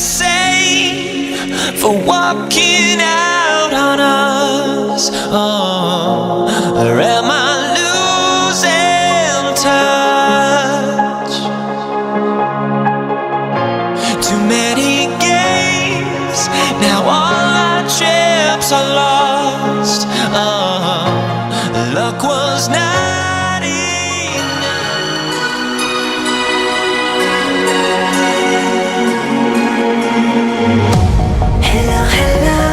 insane for walking out on us? Or am I losing touch? Too many games, now all our chips are lost. Luck was not enough. Hello, hello,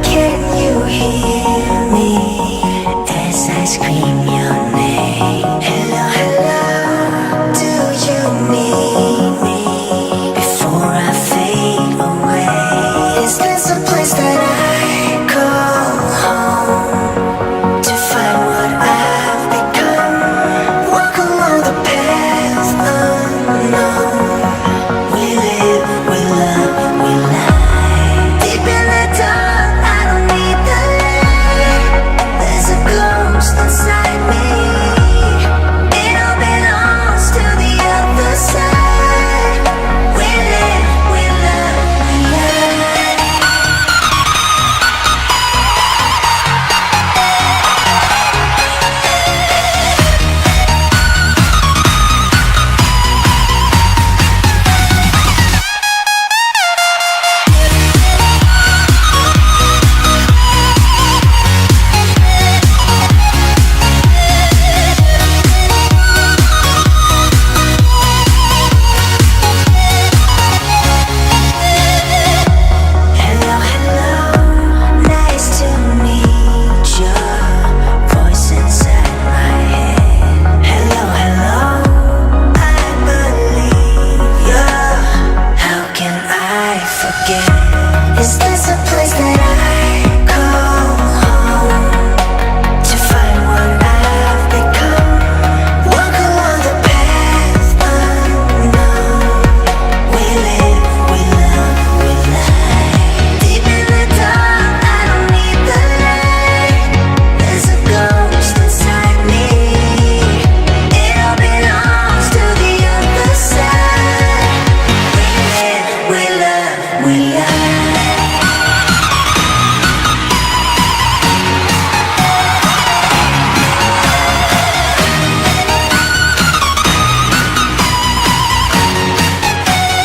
can you hear me as I scream your name? Hello, hello, do you need me before I fade away? Is this a place that I call home to find what I've become? Walk along the path unknown. We live, we love, we lie. Deep in the dark, I don't need the light. There's a ghost inside me. It all belongs to the other side. We live, we love, we lie. Hello, hello, nice to meet you. Voice inside my head. Hello, hello, I believe you. How can I forget? Is this a place that I call home to find what I've become? Walk along the path unknown. We live, we love, we lie. Deep in the dark, I don't need the light. There's a ghost inside me. It all belongs to the other side. We live, we love, we lie.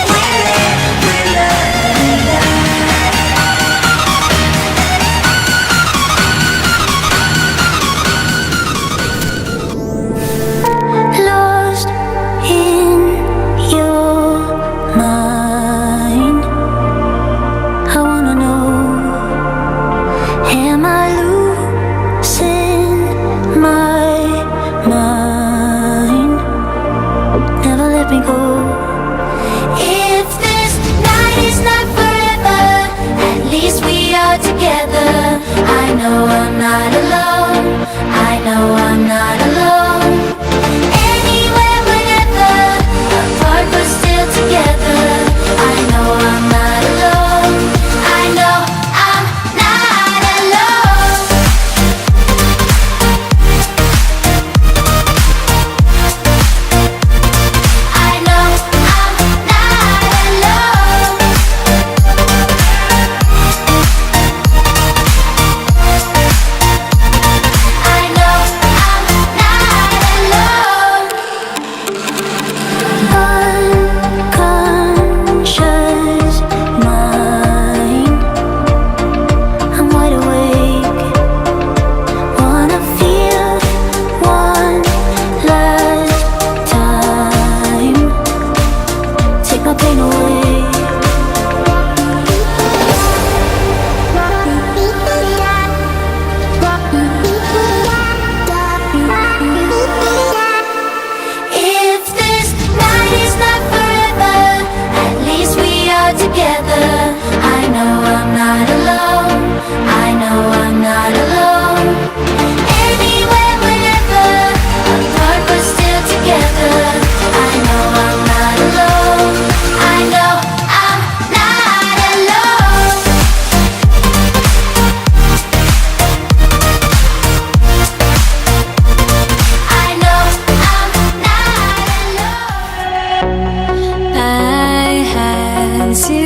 We live, we love, we lie. Lost in your mind. I wanna know, am I losing my mind? Never let me go. If this night is not forever, at least we are together. I know I'm not alone. I know I'm not alone. Anywhere, whenever, apart but still together. I know I'm not alone. I know I'm not alone. I know I'm not alone. I know I'm not alone. Unconscious mind, I'm wide awake. Wanna feel one last time. Take my pain away. If this night is not forever, at least we are together. I know I'm not alone. I know I'm not alone. Anywhere, whenever, apart but still together. I know I'm not alone. I know I'm not alone. I know I'm not alone. I had to